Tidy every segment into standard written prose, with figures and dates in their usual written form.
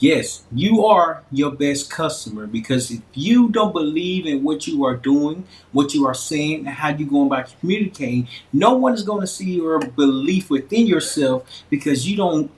Yes, you are your best customer because if you don't believe in what you are doing, what you are saying, and how you're going about communicating, no one is going to see your belief within yourself because you don't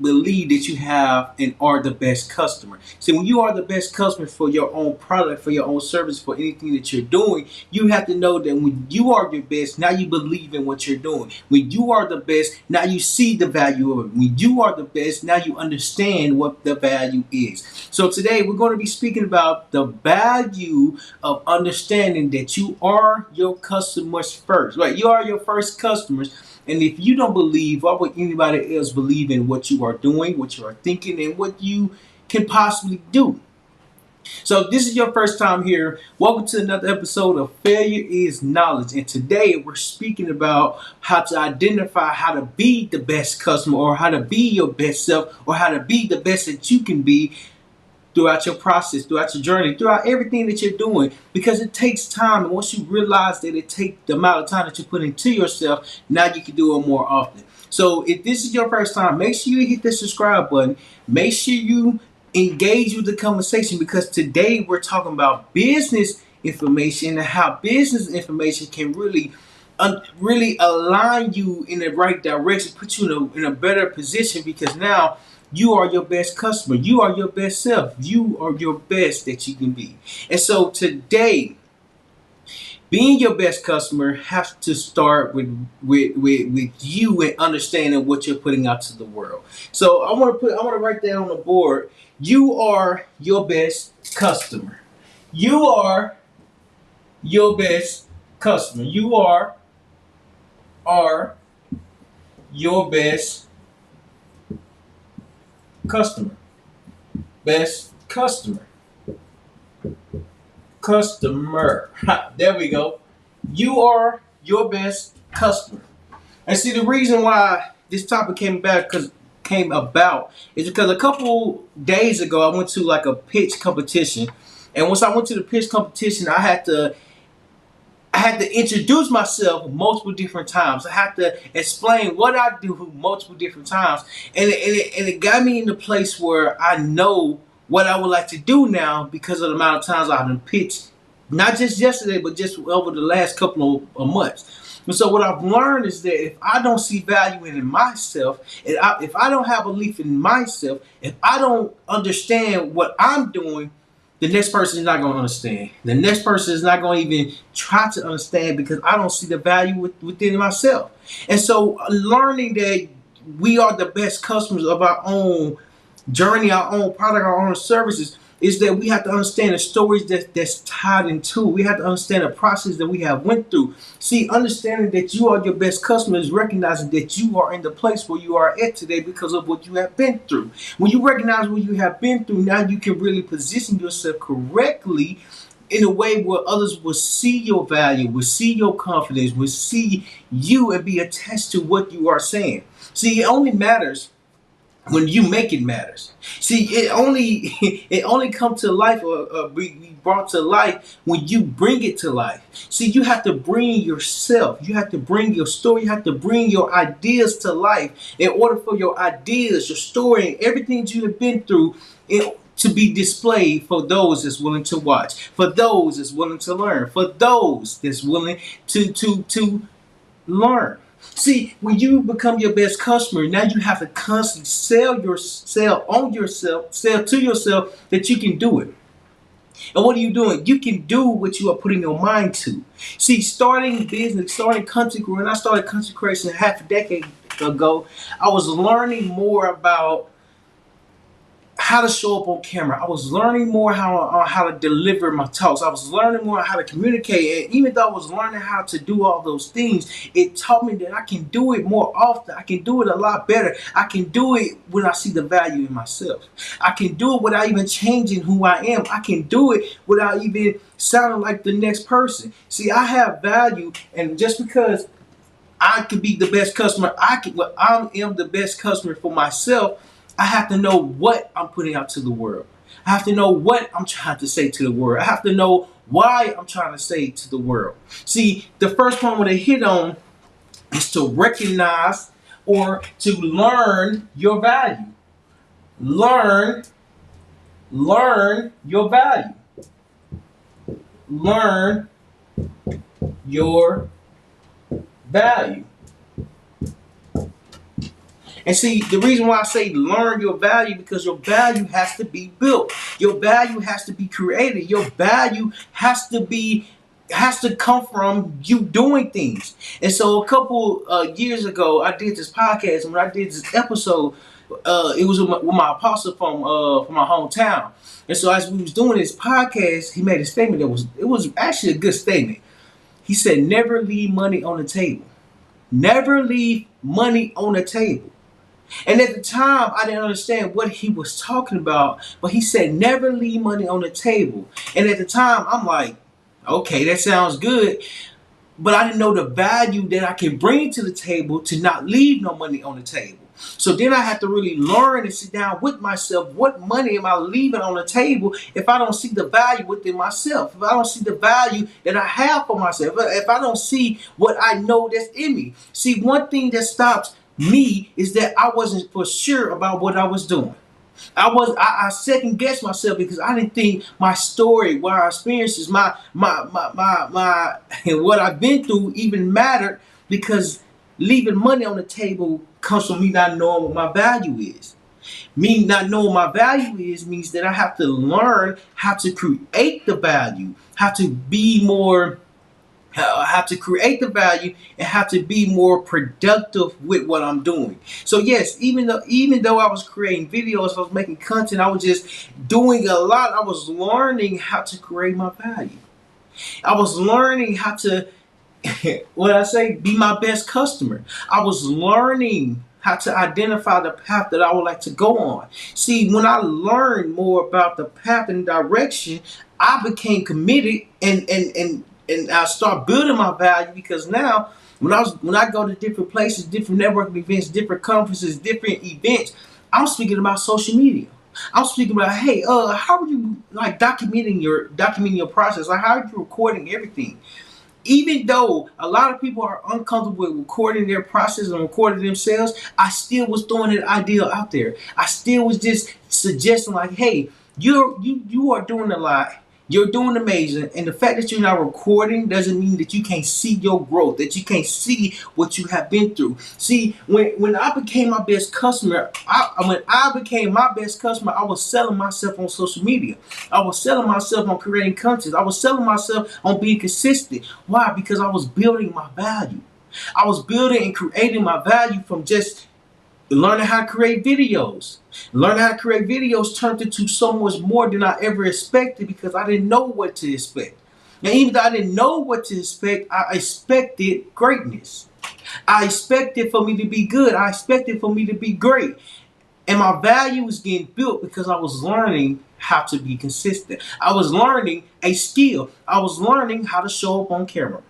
believe that you have and are the best customer. See, when you are the best customer for your own product, for your own service, for anything that you're doing, you have to know that when you are your best, now you believe in what you're doing. When you are the best, now you see the value of it. When you are the best, now you understand what the value is. So today we're going to be speaking about the value of understanding that you are your customers first. Right? You are your first customers. And if you don't believe, why would anybody else believe in what you are doing, what you are thinking, and what you can possibly do? So, if this is your first time here, welcome to another episode of Failure is Knowledge. And today we're speaking about how to identify how to be the best customer, or how to be your best self, or how to be the best that you can be throughout your process, throughout your journey, throughout everything that you're doing, because it takes time. And once you realize that it takes the amount of time that you put into yourself, now you can do it more often. So if this is your first time, make sure you hit the subscribe button. Make sure you engage with the conversation, because today we're talking about business information and how business information can really align you in the right direction, put you in a better position, because now you are your best customer. You are your best self. You are your best that you can be. And so today, being your best customer has to start with you and understanding what you're putting out to the world. So I want to write that on the board. You are your best customer. You are your best customer. You are your best customer. Best customer. Customer. Ha, there we go. You are your best customer. And see, the reason why this topic came about is because a couple days ago I went to like a pitch competition, and once I went to the pitch competition, I had to introduce myself multiple different times. I had to explain what I do multiple different times, and it got me in the place where I know what I would like to do now because of the amount of times I've been pitched, not just yesterday, but just over the last couple of months. And so what I've learned is that if I don't see value in myself, if I don't have belief in myself, if I don't understand what I'm doing, the next person is not going to understand. The next person is not going to even try to understand, because I don't see the value within myself. And so learning that we are the best customers of our own journey, our own product, our own services, is that we have to understand the stories that's tied into. We have to understand the process that we have went through. See, understanding that you are your best customer is recognizing that you are in the place where you are at today because of what you have been through. When you recognize what you have been through, now you can really position yourself correctly in a way where others will see your value, will see your confidence, will see you and be attached to what you are saying. See, it only matters when you make it matters. See, it only come to life, or be brought to life when you bring it to life. See, you have to bring yourself. You have to bring your story. You have to bring your ideas to life in order for your ideas, your story, and everything you have been through to be displayed for those that's willing to watch, for those that's willing to learn, for those that's willing to learn. See, when you become your best customer, now you have to constantly sell to yourself that you can do it. And what are you doing? You can do what you are putting your mind to. See, starting business, starting content creation, when I started content creation half a decade ago, I was learning more about how to show up on camera. I was learning more how to deliver my talks. I was learning more how to communicate. And even though I was learning how to do all those things, it taught me that I can do it more often. I can do it a lot better. I can do it when I see the value in myself. I can do it without even changing who I am. I can do it without even sounding like the next person. See, I have value, and just because I could be the best customer, I am the best customer for myself. I have to know what I'm putting out to the world. I have to know what I'm trying to say to the world. I have to know why I'm trying to say to the world. See, the first point I want to hit on is to recognize or to learn your value. Learn Learn your value. Learn your value. And see, the reason why I say learn your value, because your value has to be built. Your value has to be created. Your value has to come from you doing things. And so a couple years ago, I did this podcast, and when I did this episode, it was with my apostle from my hometown. And so as we was doing this podcast, he made a statement it was actually a good statement. He said, "Never leave money on the table. Never leave money on the table." And at the time, I didn't understand what he was talking about, but he said, "Never leave money on the table." And at the time, I'm like, okay, that sounds good. But I didn't know the value that I can bring to the table to not leave no money on the table. So then I had to really learn and sit down with myself. What money am I leaving on the table if I don't see the value within myself? If I don't see the value that I have for myself? If I don't see what I know that's in me? See, one thing that stops me is that I wasn't for sure about what I was doing. I second guessed myself because I didn't think my story, what our experiences, my what I've been through even mattered, because leaving money on the table comes from me not knowing what my value is. Me not knowing my value is means that I have to learn how to create the value, how to be more, have to create the value, and have to be more productive with what I'm doing. So yes, even though I was creating videos, I was making content, I was just doing a lot. I was learning how to create my value. I was learning how to what I say, be my best customer. I was learning how to identify the path that I would like to go on. See, when I learned more about the path and direction, I became committed, and I start building my value, because now when I go to different places, different networking events, different conferences, different events, I'm speaking about social media. I'm speaking about, hey, how are you like documenting your process? Like, how are you recording everything? Even though a lot of people are uncomfortable with recording their process and recording themselves, I still was throwing that idea out there. I still was just suggesting, like, hey, you are doing a lot. You're doing amazing, and the fact that you're not recording doesn't mean that you can't see your growth, that you can't see what you have been through. See, when I became my best customer, when I became my best customer, I was selling myself on social media. I was selling myself on creating content. I was selling myself on being consistent. Why? Because I was building my value. I was building and creating my value from just learning how to create videos. Learning how to create videos turned into so much more than I ever expected, because I didn't know what to expect. And even though I didn't know what to expect, I expected greatness. I expected for me to be good. I expected for me to be great. And my value was getting built because I was learning how to be consistent. I was learning a skill. I was learning how to show up on camera.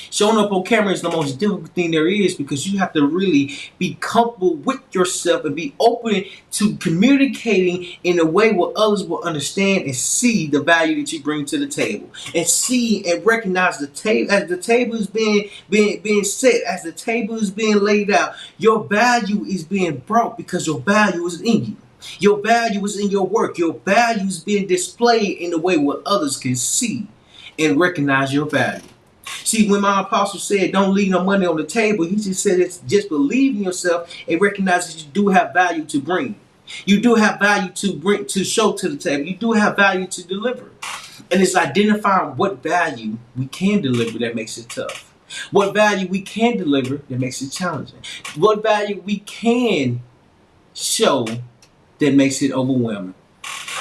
Showing up on camera is the most difficult thing there is, because you have to really be comfortable with yourself and be open to communicating in a way where others will understand and see the value that you bring to the table, and see and recognize the table as the table is being set, as the table is being laid out. Your value is being brought because your value is in you. Your value is in your work. Your value is being displayed in a way where others can see and recognize your value. See, when my apostle said, "Don't leave no money on the table," he just said, it's just believe in yourself and recognize that you do have value to bring. You do have value to bring, to show to the table. You do have value to deliver. And it's identifying what value we can deliver that makes it tough. What value we can deliver that makes it challenging. What value we can show that makes it overwhelming.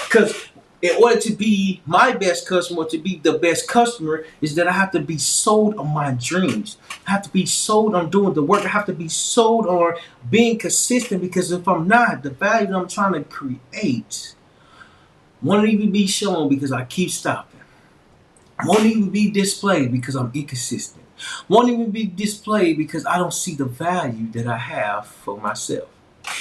Because in order to be my best customer, to be the best customer, is that I have to be sold on my dreams. I have to be sold on doing the work. I have to be sold on being consistent, because if I'm not, the value that I'm trying to create won't even be shown because I keep stopping. Won't even be displayed because I'm inconsistent. Won't even be displayed because I don't see the value that I have for myself.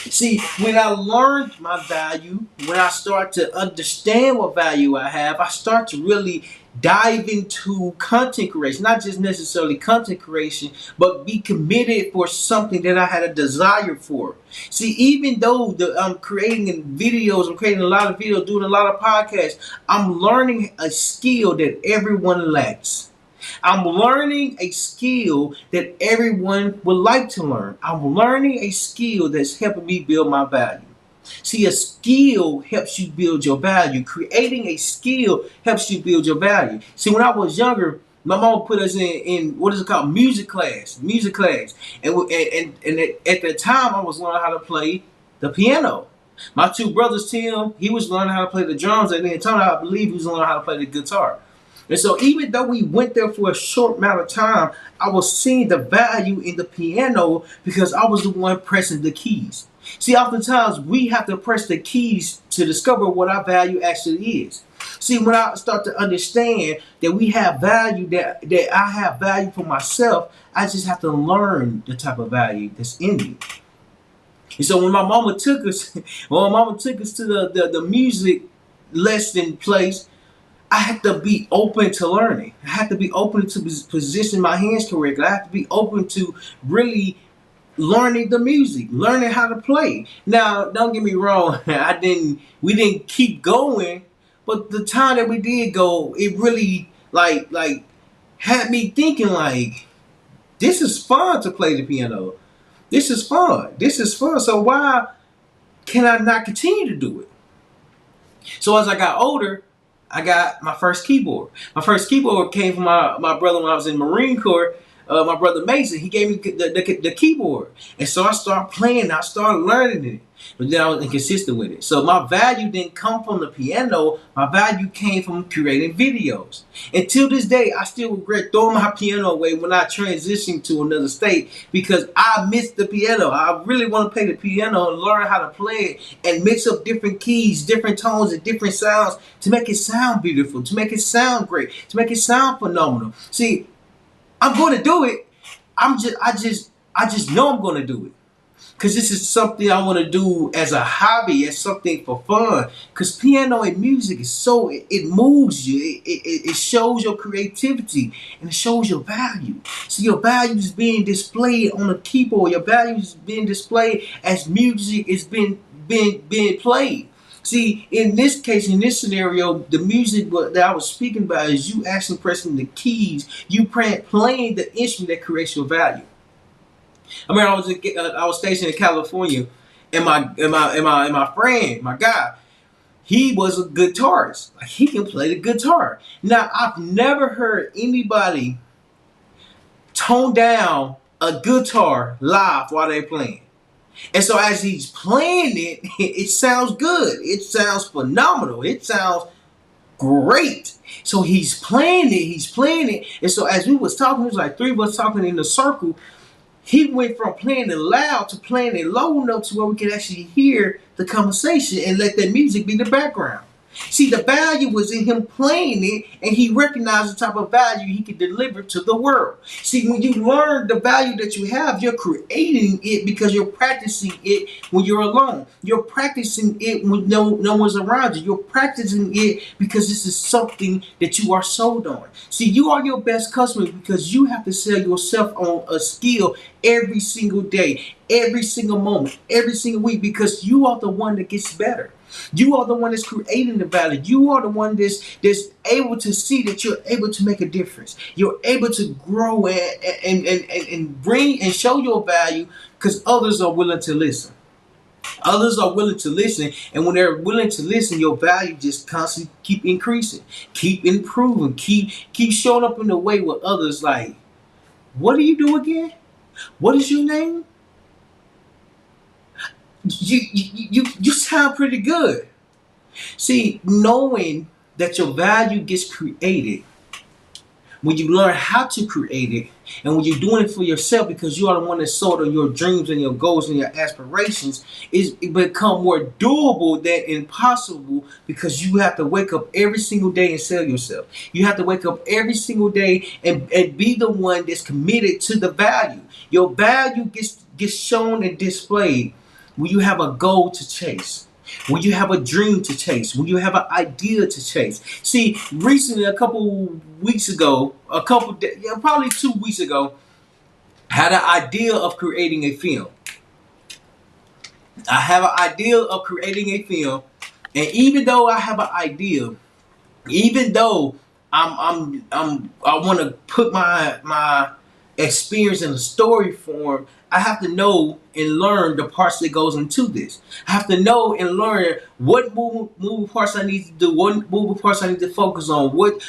See, when I learned my value, when I start to understand what value I have, I start to really dive into content creation. Not just necessarily content creation, but be committed for something that I had a desire for. See, even though I'm creating videos, I'm creating a lot of videos, doing a lot of podcasts, I'm learning a skill that everyone lacks. I'm learning a skill that everyone would like to learn. I'm learning a skill that's helping me build my value. See, a skill helps you build your value. Creating a skill helps you build your value. See, when I was younger, my mom put us in what is it called, music class, and at the time I was learning how to play the piano. My two brothers, Tim, he was learning how to play the drums, and then Tony, I believe, he was learning how to play the guitar. And so even though we went there for a short amount of time, I was seeing the value in the piano because I was the one pressing the keys. See, oftentimes we have to press the keys to discover what our value actually is. See, when I start to understand that we have value, that I have value for myself, I just have to learn the type of value that's in me. And so when my mama took us, when my mama took us to the music lesson place, I have to be open to learning. I have to be open to position my hands correctly. I have to be open to really learning the music, learning how to play. Now, don't get me wrong, we didn't keep going, but the time that we did go, it really like had me thinking like, this is fun to play the piano. This is fun. This is fun. So why can I not continue to do it? So as I got older, I got my first keyboard. My first keyboard came from my brother when I was in Marine Corps. My brother Mason, he gave me the keyboard. And so I started playing, I started learning it. But then I was inconsistent with it. So my value didn't come from the piano. My value came from creating videos. Until this day, I still regret throwing my piano away when I transitioned to another state because I missed the piano. I really want to play the piano and learn how to play it and mix up different keys, different tones, and different sounds to make it sound beautiful, to make it sound great, to make it sound phenomenal. See, I'm going to do it. I just know I'm going to do it. Because this is something I want to do as a hobby, as something for fun. Because piano and music is so, it moves you. It shows your creativity and it shows your value. So your value is being displayed on the keyboard. Your value is being displayed as music is being played. See, in this case, in this scenario, the music that I was speaking about is you actually pressing the keys, you playing the instrument that creates your value. I mean, I was stationed in California, and my friend, my guy, he was a guitarist. Like, he can play the guitar. Now, I've never heard anybody tone down a guitar live while they're playing. And so as he's playing it, it sounds good. It sounds phenomenal. It sounds great. So he's playing it. And so as we was talking, it was like three of us talking in a circle. He went from playing it loud to playing it low enough to where we could actually hear the conversation and let that music be the background. See, the value was in him playing it, and he recognized the type of value he could deliver to the world. See, when you learn the value that you have, you're creating it because you're practicing it when you're alone. You're practicing it when no one's around you. You're practicing it because this is something that you are sold on. See, you are your best customer because you have to sell yourself on a skill every single day, every single moment, every single week, because you are the one that gets better. You are the one that's creating the value. You are the one that's able to see that you're able to make a difference. You're able to grow and bring and show your value because others are willing to listen. Others are willing to listen, and when they're willing to listen, your value just constantly keep increasing, keep improving, keep showing up in a way where others like, what do you do again? What is your name? You sound pretty good. See, knowing that your value gets created when you learn how to create it, and when you're doing it for yourself because you are the one that sold on your dreams and your goals and your aspirations, it become more doable than impossible because you have to wake up every single day and sell yourself. You have to wake up every single day and be the one that's committed to the value. Your value gets shown and displayed when you have a goal to chase, when you have a dream to chase, when you have an idea to chase. See, recently, a couple weeks ago, probably 2 weeks ago, I had an idea of creating a film. I have an idea of creating a film, and even though I have an idea, even though I want to put my experience in a story form, I have to know and learn the parts that goes into this. I have to know and learn what moving parts I need to do, what moving parts I need to focus on, what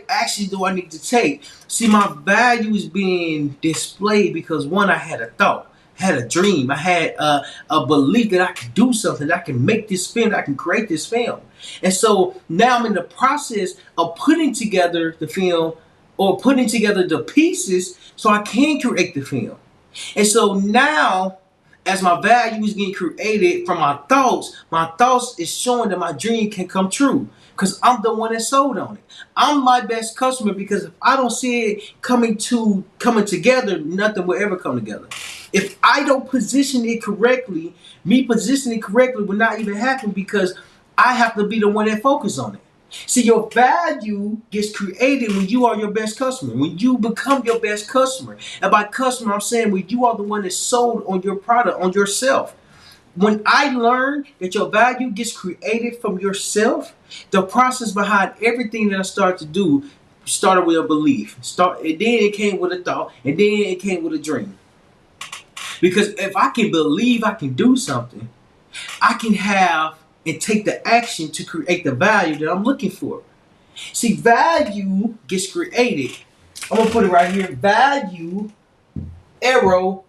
action do I need to take. See, my value is being displayed because one, I had a thought, had a dream, I had a belief that I could do something, that I can make this film, that I can create this film. And so now I'm in the process of putting together the film or putting together the pieces so I can create the film. And so now, as my value is getting created from my thoughts is showing that my dream can come true. Because I'm the one that sold on it. I'm my best customer because if I don't see it coming together, nothing will ever come together. If I don't position it correctly, me positioning it correctly will not even happen because I have to be the one that focus on it. See, your value gets created when you are your best customer, when you become your best customer. And by customer, I'm saying when you are the one that sold on your product, on yourself. When I learned that your value gets created from yourself, the process behind everything that I started to do started with a belief. And then it came with a thought, and then it came with a dream. Because if I can believe I can do something, I can have and take the action to create the value that I'm looking for. See, value gets created. I'm gonna put it right here. Value arrow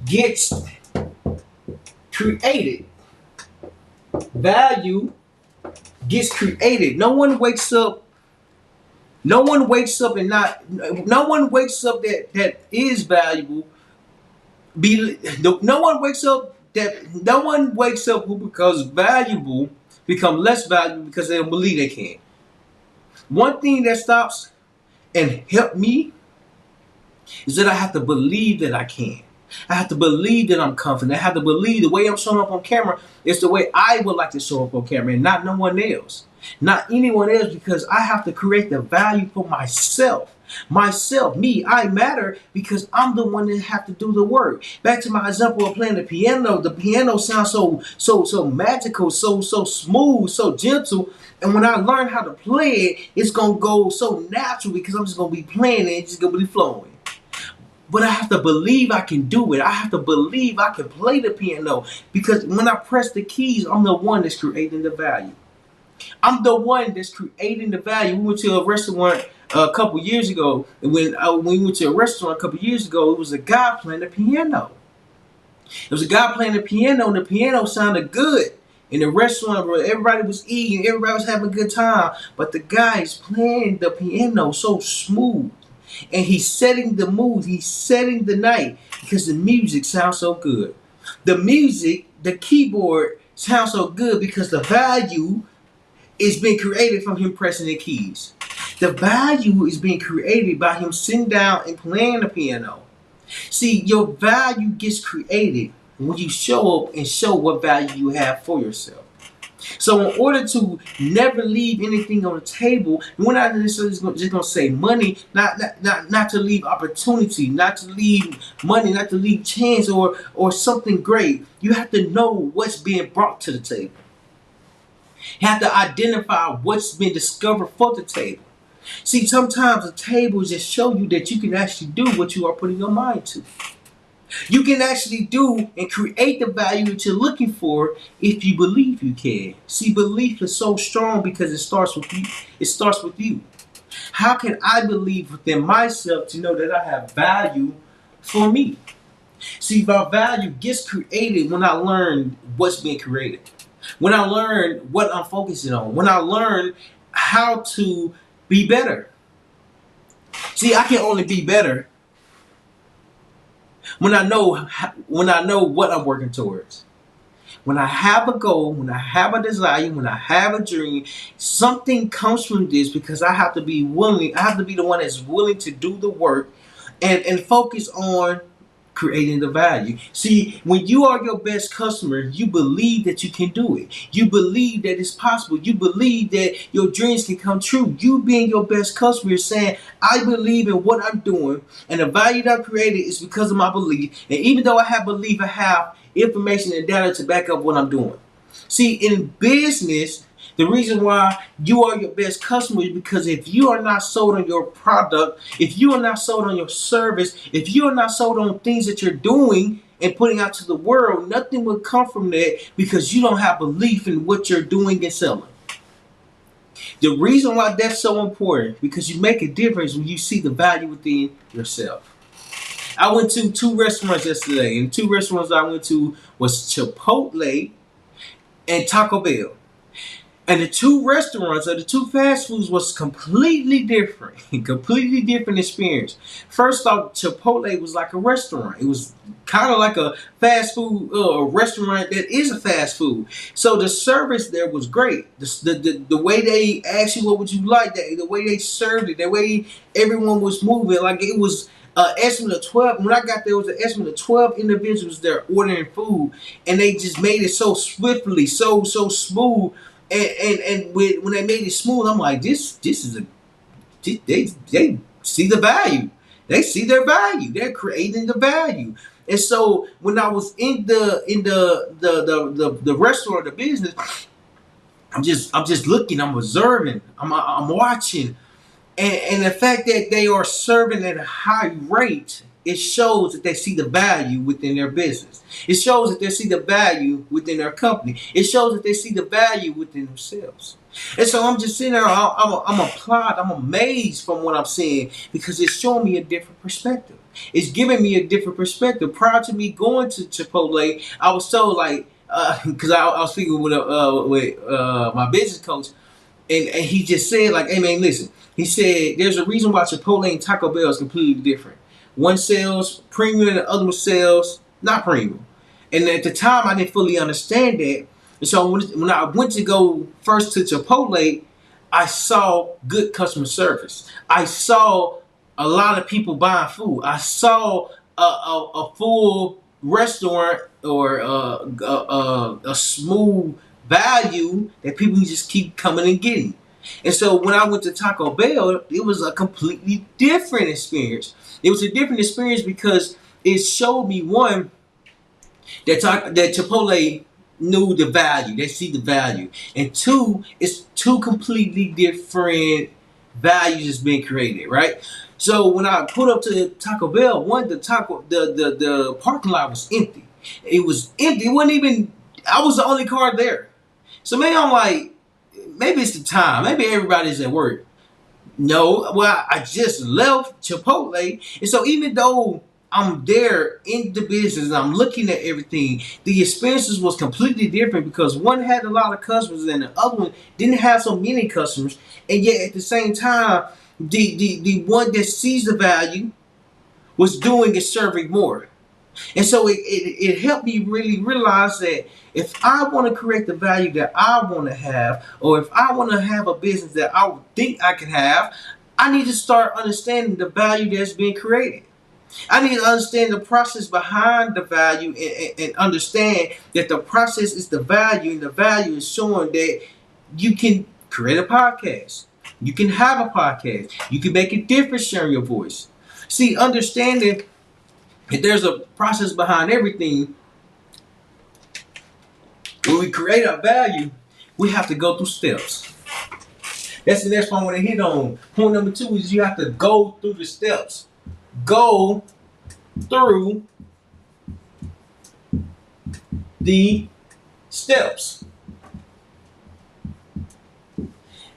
gets created. Value gets created. No one wakes up. No one wakes up and not. No one wakes up that is valuable. No one wakes up no one wakes up who becomes valuable become less valuable because they don't believe they can. One thing that stops and help me is that I have to believe that I can. I have to believe that I'm confident. I have to believe the way I'm showing up on camera is the way I would like to show up on camera and not no one else. Not anyone else, because I have to create the value for myself. Myself, me, I matter because I'm the one that have to do the work. Back to my example of playing the piano. The piano sounds so magical, so smooth, so gentle. And when I learn how to play it, it's gonna go so natural because I'm just gonna be playing it, it's just gonna be flowing. But I have to believe I can do it. I have to believe I can play the piano because when I press the keys, I'm the one that's creating the value. I'm the one that's creating the value. We went to a restaurant a couple years ago, and when we went to a restaurant a couple years ago, it was a guy playing the piano. There was a guy playing the piano, and the piano sounded good in the restaurant where everybody was eating, everybody was having a good time. But the guy is playing the piano so smooth, and he's setting the mood, he's setting the night because the music sounds so good. The music, the keyboard sounds so good because the value is being created from him pressing the keys. The value is being created by him sitting down and playing the piano. See, your value gets created when you show up and show what value you have for yourself. So in order to never leave anything on the table, we're not necessarily just going to say money, not to leave opportunity, not to leave money, not to leave chance or something great. You have to know what's being brought to the table. You have to identify what's been discovered for the table. See, sometimes the table just show you that you can actually do what you are putting your mind to. You can actually do and create the value that you're looking for if you believe you can. See, belief is so strong because it starts with you. It starts with you. How can I believe within myself to know that I have value for me? See, my value gets created when I learn what's being created. When I learn what I'm focusing on. When I learn how to be better. See, I can only be better when I know what I'm working towards. When I have a goal, when I have a desire, when I have a dream, something comes from this because I have to be willing. I have to be the one that's willing to do the work and focus on creating the value. See, when you are your best customer, you believe that you can do it. You believe that it's possible. You believe that your dreams can come true. You being your best customer is saying, I believe in what I'm doing, and the value that I created is because of my belief. And even though I have belief, I have information and data to back up what I'm doing. See, in business, the reason why you are your best customer is because if you are not sold on your product, if you are not sold on your service, if you are not sold on things that you're doing and putting out to the world, nothing will come from that because you don't have belief in what you're doing and selling. The reason why that's so important because you make a difference when you see the value within yourself. I went to two restaurants yesterday, and two restaurants I went to was Chipotle and Taco Bell. And the two restaurants or the two fast foods was completely different, completely different experience. First off, Chipotle was like a restaurant. It was kind of like a fast food restaurant that is a fast food. So the service there was great. The way they asked you what would you like, the way they served it, the way everyone was moving, like it was estimate of 12. When I got there, it was an estimate of 12 individuals there ordering food, and they just made it so swiftly, so smooth. And when they made it smooth, I'm like, this is a they see the value. They see their value. They're creating the value. And so when I was in the restaurant, the business, I'm just looking, I'm observing, I'm watching. And the fact that they are serving at a high rate, it shows that they see the value within their business. It shows that they see the value within their company. It shows that they see the value within themselves. And so I'm just sitting there, I'm applauded, I'm amazed from what I'm seeing because it's showing me a different perspective. It's giving me a different perspective. Prior to me going to Chipotle, I was told like, because I was speaking with my business coach, and he just said like, hey man, listen. He said there's a reason why Chipotle and Taco Bell is completely different. One sells premium and the other one sells not premium. And at the time I didn't fully understand that. And so when I went to go first to Chipotle, I saw good customer service. I saw a lot of people buying food. I saw a full restaurant or a smooth value that people just keep coming and getting. And so when I went to Taco Bell, it was a completely different experience. It was a different experience because it showed me one that Chipotle knew the value. They see the value, and two, it's two completely different values that's being created, right? So when I put up to Taco Bell, the parking lot was empty. It was empty. It wasn't even. I was the only car there. So maybe I'm like, maybe it's the time. Maybe everybody's at work. No, well, I just left Chipotle. And so even though I'm there in the business and I'm looking at everything, the experiences was completely different because one had a lot of customers and the other one didn't have so many customers. And yet at the same time, the one that sees the value was doing and serving more. And so it helped me really realize that if I want to create the value that I want to have, or if I want to have a business that I think I can have, I need to start understanding the value that's being created. I need to understand the process behind the value and understand that the process is the value, and the value is showing that you can create a podcast. You can have a podcast. You can make a difference sharing your voice. See, understanding if there's a process behind everything, when we create our value, we have to go through steps. That's the next point I want to hit on. Point number 2 is you have to go through the steps. Go through the steps.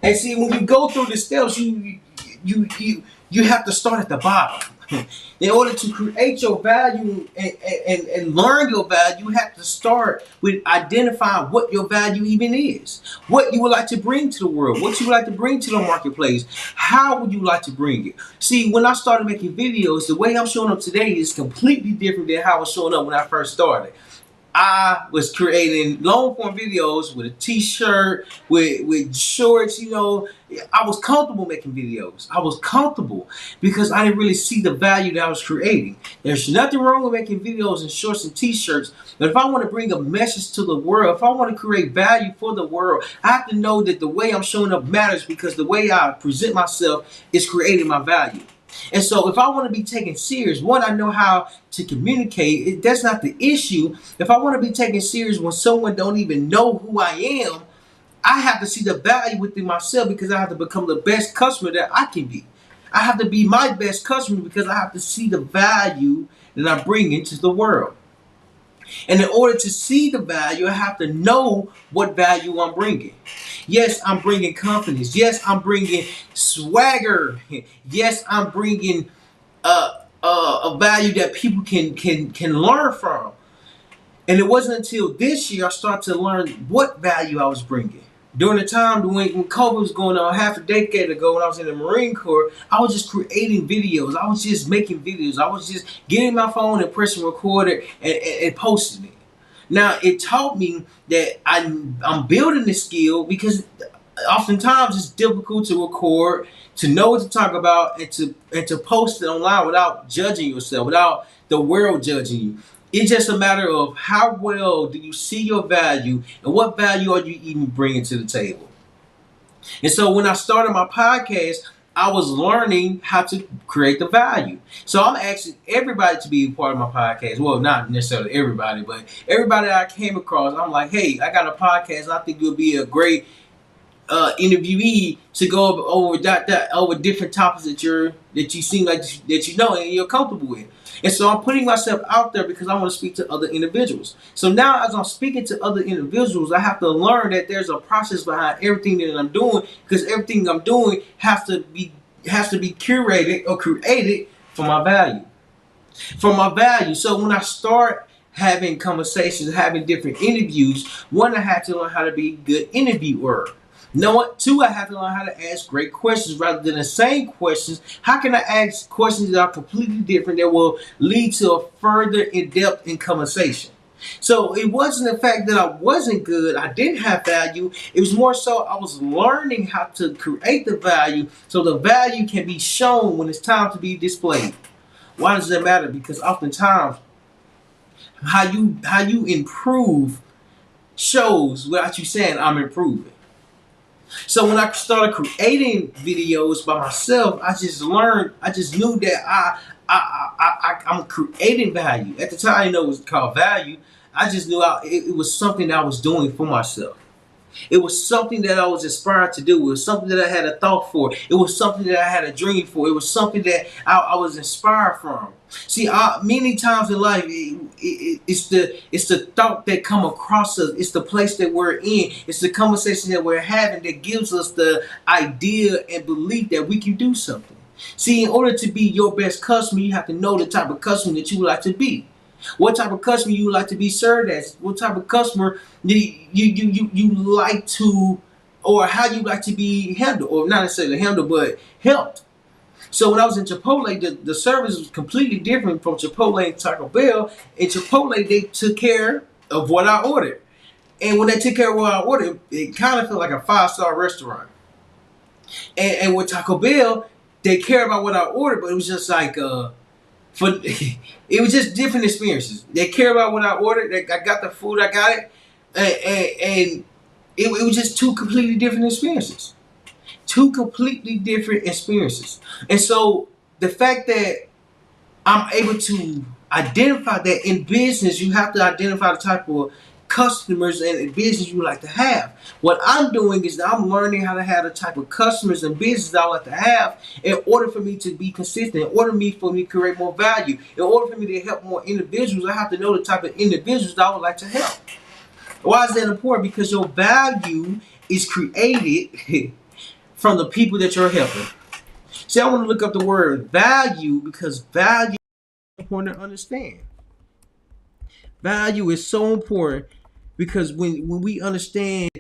And see, when you go through the steps, you have to start at the bottom. In order to create your value and learn your value, you have to start with identifying what your value even is. What you would like to bring to the world. What you would like to bring to the marketplace. How would you like to bring it? See, when I started making videos, the way I'm showing up today is completely different than how I was showing up when I first started. I was creating long form videos with a t-shirt, with shorts, I was comfortable making videos. I was comfortable because I didn't really see the value that I was creating. There's nothing wrong with making videos in shorts and t-shirts, but if I want to bring a message to the world, if I want to create value for the world, I have to know that the way I'm showing up matters because the way I present myself is creating my value. And so if I want to be taken serious, one, I know how to communicate. That's not the issue. If I want to be taken serious when someone don't even know who I am, I have to see the value within myself because I have to become the best customer that I can be. I have to be my best customer because I have to see the value that I bring into the world. And in order to see the value, I have to know what value I'm bringing. Yes, I'm bringing confidence. Yes, I'm bringing swagger. Yes, I'm bringing a value that people can learn from. And it wasn't until this year I started to learn what value I was bringing. During the time when COVID was going on, half a decade ago, when I was in the Marine Corps, I was just creating videos. I was just making videos. I was just getting my phone and pressing record it and posting it. Now it taught me that I'm building this skill because oftentimes it's difficult to record, to know what to talk about, and to post it online without judging yourself, without the world judging you. It's just a matter of how well do you see your value and what value are you even bringing to the table. And so when I started my podcast, I was learning how to create the value. So I'm asking everybody to be a part of my podcast. Well, not necessarily everybody, but everybody that I came across, I'm like, hey, I got a podcast and I think you'll be a great interviewee to go over over different topics that you seem like that you know and you're comfortable with. And so I'm putting myself out there because I want to speak to other individuals. So now as I'm speaking to other individuals, I have to learn that there's a process behind everything that I'm doing because everything I'm doing has to be curated or created for my value. For my value. So when I start having conversations, having different interviews, one, I had to learn how to be a good interviewer. Know what? Two, I have to learn how to ask great questions rather than the same questions. How can I ask questions that are completely different that will lead to a further in-depth in conversation? So it wasn't the fact that I wasn't good, I didn't have value. It was more so I was learning how to create the value so the value can be shown when it's time to be displayed. Why does that matter? Because oftentimes how you improve shows without you saying I'm improving. So when I started creating videos by myself, I just learned. I just knew that I'm creating value. At the time, I didn't know it was called value. I just knew it was something that I was doing for myself. It was something that I was inspired to do. It was something that I had a thought for. It was something that I had a dream for. It was something that I was inspired from. See, many times in life, it's the thought that come across us. It's the place that we're in. It's the conversation that we're having that gives us the idea and belief that we can do something. See, in order to be your best customer, you have to know the type of customer that you would like to be. What type of customer you like to be served as? What type of customer you like to, or how you like to be handled, or not necessarily handled, but helped. So when I was in Chipotle, the service was completely different from Chipotle and Taco Bell. In Chipotle, they took care of what I ordered, and when they took care of what I ordered, it kind of felt like a 5-star restaurant. And with Taco Bell, they care about what I ordered, but it was just like for it was just different experiences. They care about what I ordered. I got the food, I got it, and it was just two completely different experiences. Two completely different experiences. And so the fact that I'm able to identify that in business, you have to identify the type of customers and business you would like to have. What I'm doing is that I'm learning how to have the type of customers and business I would like to have in order for me to be consistent, in order for me to create more value, in order for me to help more individuals. I have to know the type of individuals that I would like to help. Why is that important? Because your value is created from the people that you're helping. See, I want to look up the word value because value is important to understand. Value is so important because when we understand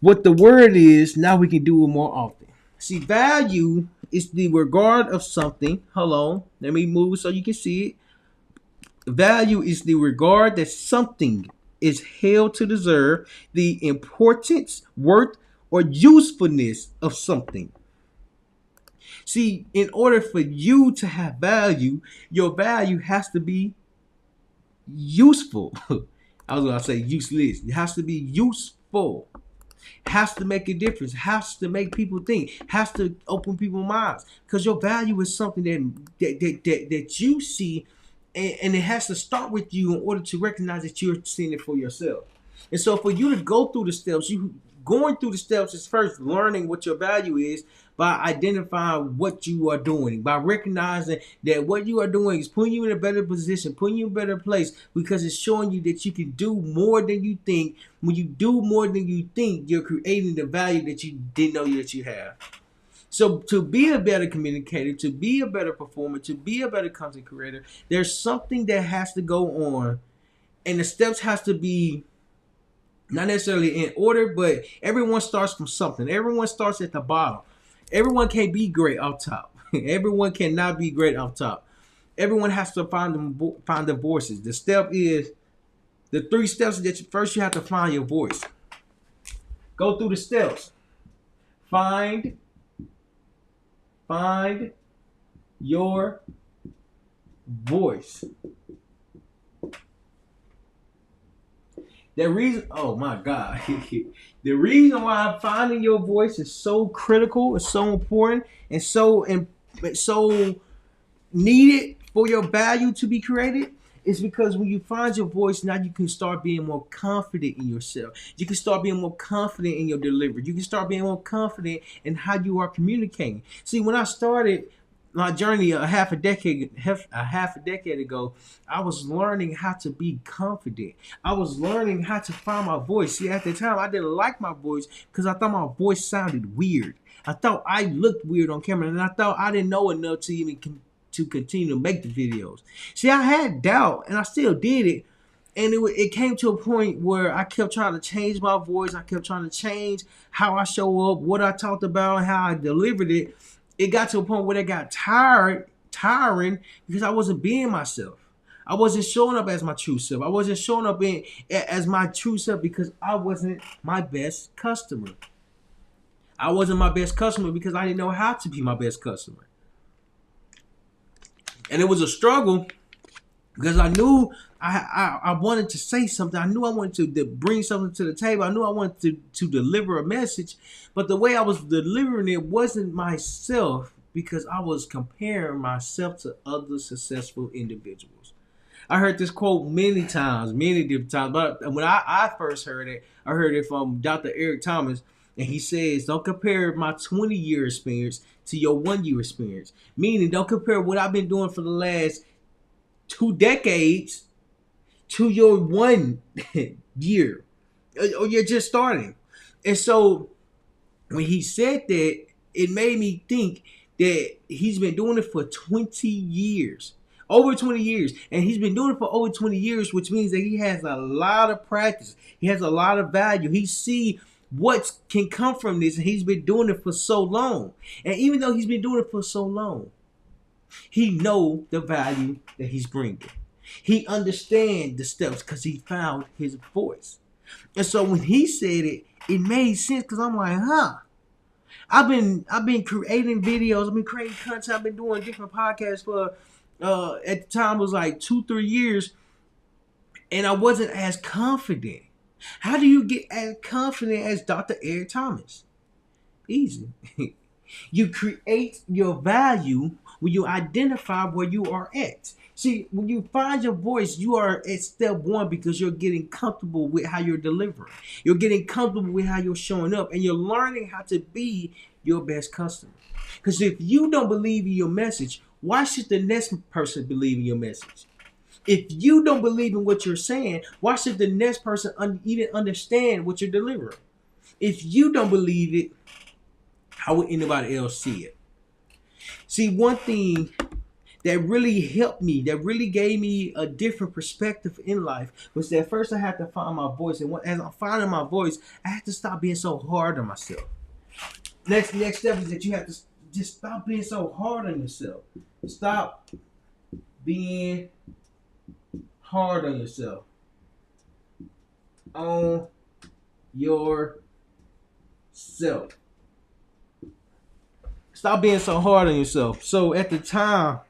what the word is, now we can do it more often. See, value is the regard of something. Hold on, let me move so you can see it. Value is the regard that something is held to deserve, the importance, worth, or usefulness of something. See, in order for you to have value, your value has to be useful. I was gonna say useless. It has to be useful. Has to make a difference. Has to make people think. Has to open people's minds. Because your value is something that you see, and it has to start with you in order to recognize that you're seeing it for yourself. And so, for you to go through the steps, you going through the steps is first learning what your value is by identifying what you are doing, by recognizing that what you are doing is putting you in a better position, putting you in a better place, because it's showing you that you can do more than you think. When you do more than you think, you're creating the value that you didn't know that you have. So to be a better communicator, to be a better performer, to be a better content creator, there's something that has to go on, and the steps has to be not necessarily in order, but everyone starts from something. Everyone starts at the bottom. Everyone can't be great off top. Everyone cannot be great off top. Everyone has to find their voices. The step is the three steps that first you have to find your voice. Go through the steps. Find your voice. The reason, oh my God, the reason why finding your voice is so critical, is so important, and so needed for your value to be created is because when you find your voice, now you can start being more confident in yourself. You can start being more confident in your delivery. You can start being more confident in how you are communicating. See, when I started my journey a half a decade ago, I was learning how to be confident. I was learning how to find my voice. See, at the time, I didn't like my voice because I thought my voice sounded weird. I thought I looked weird on camera, and I thought I didn't know enough to even to continue to make the videos. See, I had doubt, and I still did it. And it came to a point where I kept trying to change my voice. I kept trying to change how I show up, what I talked about, how I delivered it. It got to a point where it got tiring because I wasn't being myself. I wasn't showing up as my true self. I wasn't showing up as my true self because I wasn't my best customer. I wasn't my best customer because I didn't know how to be my best customer. And it was a struggle because I knew I wanted to say something. I knew I wanted to bring something to the table. I knew I wanted to deliver a message. But the way I was delivering it wasn't myself because I was comparing myself to other successful individuals. I heard this quote many times, many different times. But when I first heard it, I heard it from Dr. Eric Thomas. And he says, don't compare my 20-year experience to your 1 year experience. Meaning, don't compare what I've been doing for the last 2 decades to your 1 year. Or you're just starting. And so, when he said that, it made me think that he's been doing it for 20 years. Over 20 years. And he's been doing it for over 20 years, which means that he has a lot of practice. He has a lot of value. He see what can come from this, and he's been doing it for so long. And even though he's been doing it for so long, he know the value that he's bringing. He understands the steps because he found his voice. And so when he said it, it made sense because I'm like, I've been creating videos, I've been creating content, I've been doing different podcasts for at the time it was like 2-3 years, and I wasn't as confident. How do you get as confident as Dr. Eric Thomas? Easy. You create your value when you identify where you are at. See, when you find your voice, you are at step one because you're getting comfortable with how you're delivering. You're getting comfortable with how you're showing up, and you're learning how to be your best customer. Because if you don't believe in your message, why should the next person believe in your message? If you don't believe in what you're saying, why should the next person even understand what you're delivering? If you don't believe it, how would anybody else see it? See, one thing that really helped me, that really gave me a different perspective in life, was that first I had to find my voice. And as I'm finding my voice, I had to stop being so hard on myself. Next step is that you have to just stop being so hard on yourself. Stop being hard on yourself. On yourself. Stop being so hard on yourself. So at the time,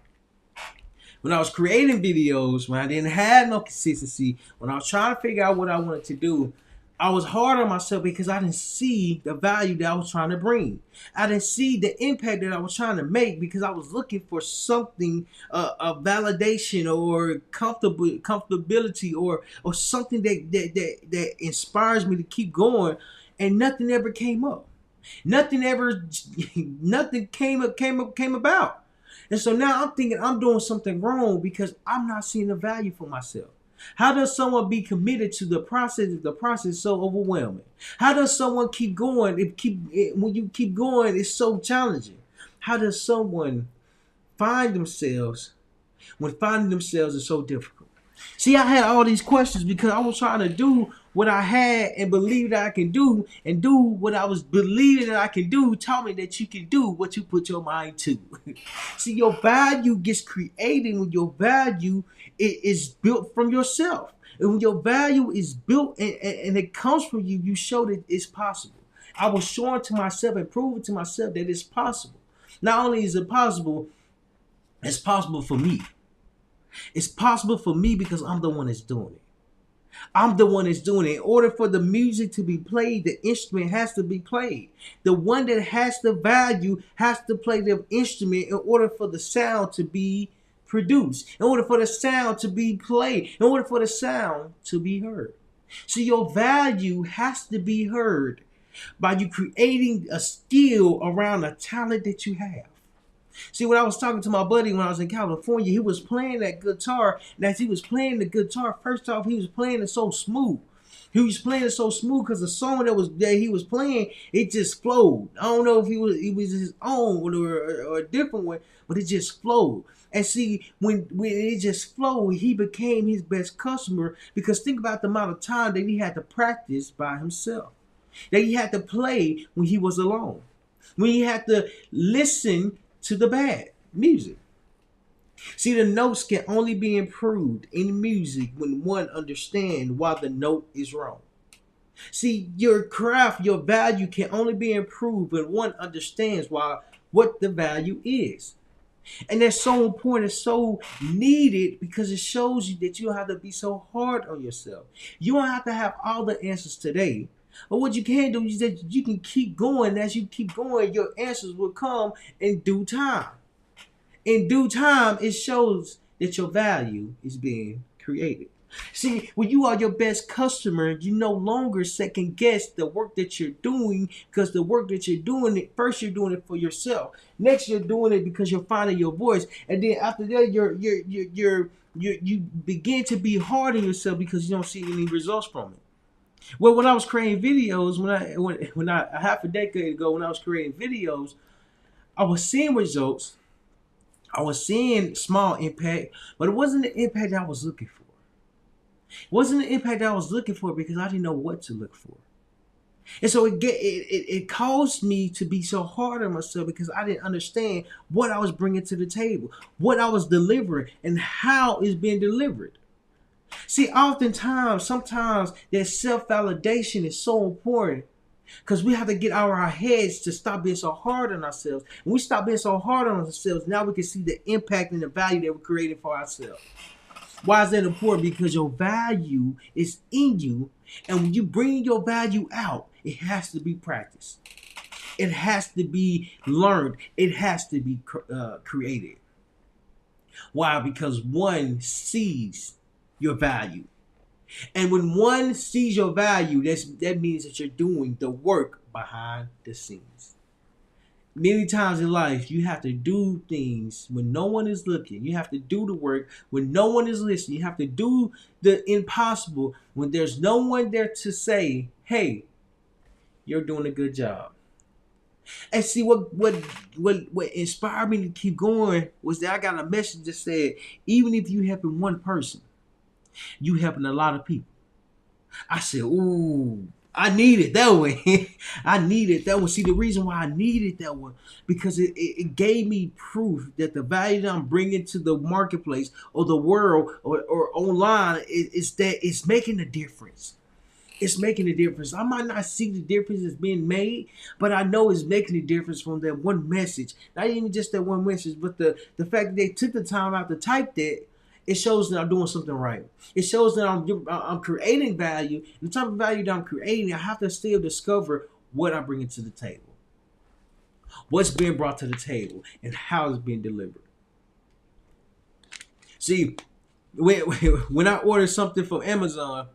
when I was creating videos, when I didn't have no consistency, when I was trying to figure out what I wanted to do, I was hard on myself because I didn't see the value that I was trying to bring. I didn't see the impact that I was trying to make because I was looking for something, a validation or comfortability or something that inspires me to keep going, and nothing ever came up. Nothing ever, nothing came about. And so now I'm thinking I'm doing something wrong because I'm not seeing the value for myself. How does someone be committed to the process if the process is so overwhelming? How does someone keep going when you keep going it's so challenging? How does someone find themselves when finding themselves is so difficult? See, I had all these questions because I was trying to do what I had and believe that I can do, and do what I was believing that I can do taught me that you can do what you put your mind to. See, your value gets created when your value is built from yourself. And when your value is built and it comes from you, you show that it's possible. I was showing to myself and proving to myself that it's possible. Not only is it possible, it's possible for me. It's possible for me because I'm the one that's doing it. I'm the one that's doing it. In order for the music to be played, the instrument has to be played. The one that has the value has to play the instrument in order for the sound to be produced, in order for the sound to be played, in order for the sound to be heard. So your value has to be heard by you creating a skill around a talent that you have. See, when I was talking to my buddy when I was in California, he was playing that guitar. And as he was playing the guitar, first off, he was playing it so smooth. He was playing it so smooth because the song that he was playing, it just flowed. I don't know if it was his own or a different one, but it just flowed. And see, when it just flowed, he became his best customer because think about the amount of time that he had to practice by himself, that he had to play when he was alone, when he had to listen to the bad music. See, the notes can only be improved in music when one understands why the note is wrong. See, your craft, your value can only be improved when one understands what the value is. And that's so important, it's so needed because it shows you that you don't have to be so hard on yourself. You don't have to have all the answers today. But what you can do is that you can keep going. As you keep going, your answers will come in due time. In due time, it shows that your value is being created. See, when you are your best customer, you no longer second guess the work that you're doing because the work that you're doing it first you're doing it for yourself. Next you're doing it because you're finding your voice, and then after that you begin to be hard on yourself because you don't see any results from it. Well, when I was creating videos, when I a half a decade ago, when I was creating videos, I was seeing results. I was seeing small impact, but it wasn't the impact that I was looking for. It wasn't the impact that I was looking for because I didn't know what to look for. And so it caused me to be so hard on myself because I didn't understand what I was bringing to the table, what I was delivering, and how it's being delivered. See, oftentimes, sometimes that self-validation is so important because we have to get out of our heads to stop being so hard on ourselves. When we stop being so hard on ourselves, now we can see the impact and the value that we're creating for ourselves. Why is that important? Because your value is in you, and when you bring your value out, it has to be practiced. It has to be learned. It has to be created. Why? Because one sees your value. And when one sees your value, that means that you're doing the work behind the scenes. Many times in life, you have to do things when no one is looking. You have to do the work when no one is listening. You have to do the impossible when there's no one there to say, hey, you're doing a good job. And see, what inspired me to keep going was that I got a message that said, even if you helping one person, you helping a lot of people. I said, ooh, I needed that one. I needed that one. See, the reason why I needed that one because it gave me proof that the value that I'm bringing to the marketplace or the world or online is that it's making a difference. It's making a difference. I might not see the difference that's being made, but I know it's making a difference from that one message. Not even just that one message, but the fact that they took the time out to type that, it shows that I'm doing something right. It shows that I'm creating value. And the type of value that I'm creating, I have to still discover what I'm bringing to the table, what's being brought to the table, and how it's being delivered. See, when I order something from Amazon,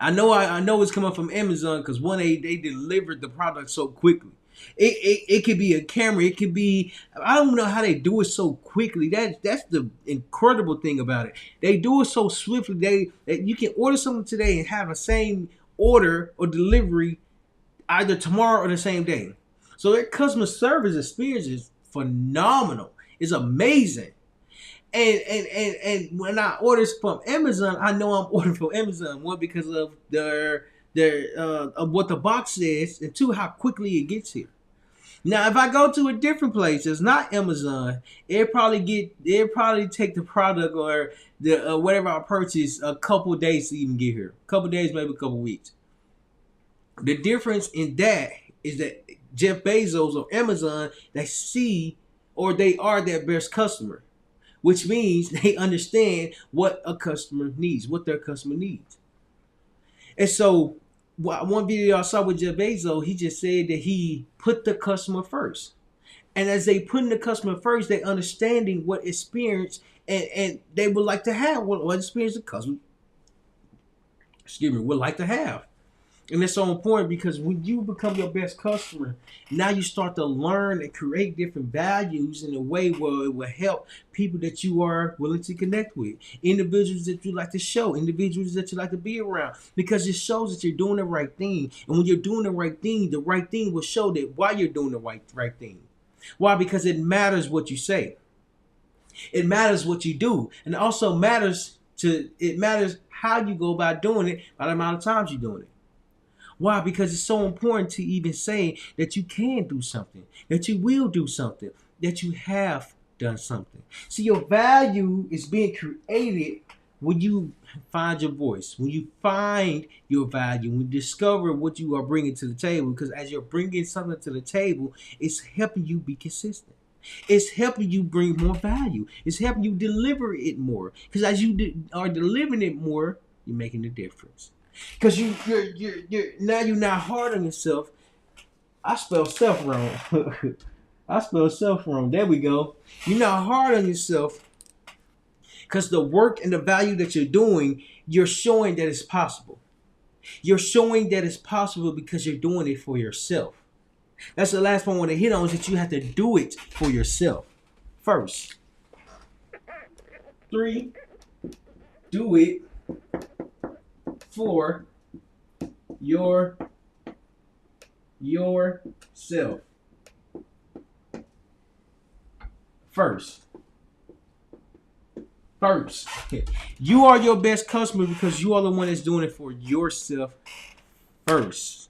I know it's coming from Amazon because one they delivered the product so quickly. It could be a camera. It could be I don't know how they do it so quickly. That's the incredible thing about it. They do it so swiftly. That you can order something today and have the same order or delivery either tomorrow or the same day. So their customer service experience is phenomenal. It's amazing. And when I order from Amazon, I know I'm ordering from Amazon. One, because of their of what the box says, and two, how quickly it gets here. Now, if I go to a different place that's not Amazon, it'll probably take the product or the whatever I purchase a couple days to even get here. A couple days, maybe a couple weeks. The difference in that is that Jeff Bezos or Amazon, they see or they are their best customer, which means they understand what a customer needs, what their customer needs. And so, one video I saw with Jeff Bezos, he just said that he put the customer first. And as they putting the customer first, they understanding what experience and they would like to have, what experience the customer, would like to have. And it's so important because when you become your best customer, now you start to learn and create different values in a way where it will help people that you are willing to connect with, individuals that you like to show, individuals that you like to be around, because it shows that you're doing the right thing. And when you're doing the right thing will show that why you're doing the right thing. Why? Because it matters what you say. It matters what you do. And it also matters how you go about doing it by the amount of times you're doing it. Why? Because it's so important to even say that you can do something, that you will do something, that you have done something. See, your value is being created when you find your voice, when you find your value, when you discover what you are bringing to the table. Because as you're bringing something to the table, it's helping you be consistent. It's helping you bring more value. It's helping you deliver it more. Because as you are delivering it more, you're making a difference. Because you're not hard on yourself. I spell self wrong. I spell self wrong. There we go. You're not hard on yourself because the work and the value that you're doing, you're showing that it's possible. You're showing that it's possible because you're doing it for yourself. That's the last point I want to hit on, is that you have to do it for yourself first. 3, do it for yourself first. You are your best customer because you are the one that's doing it for yourself first.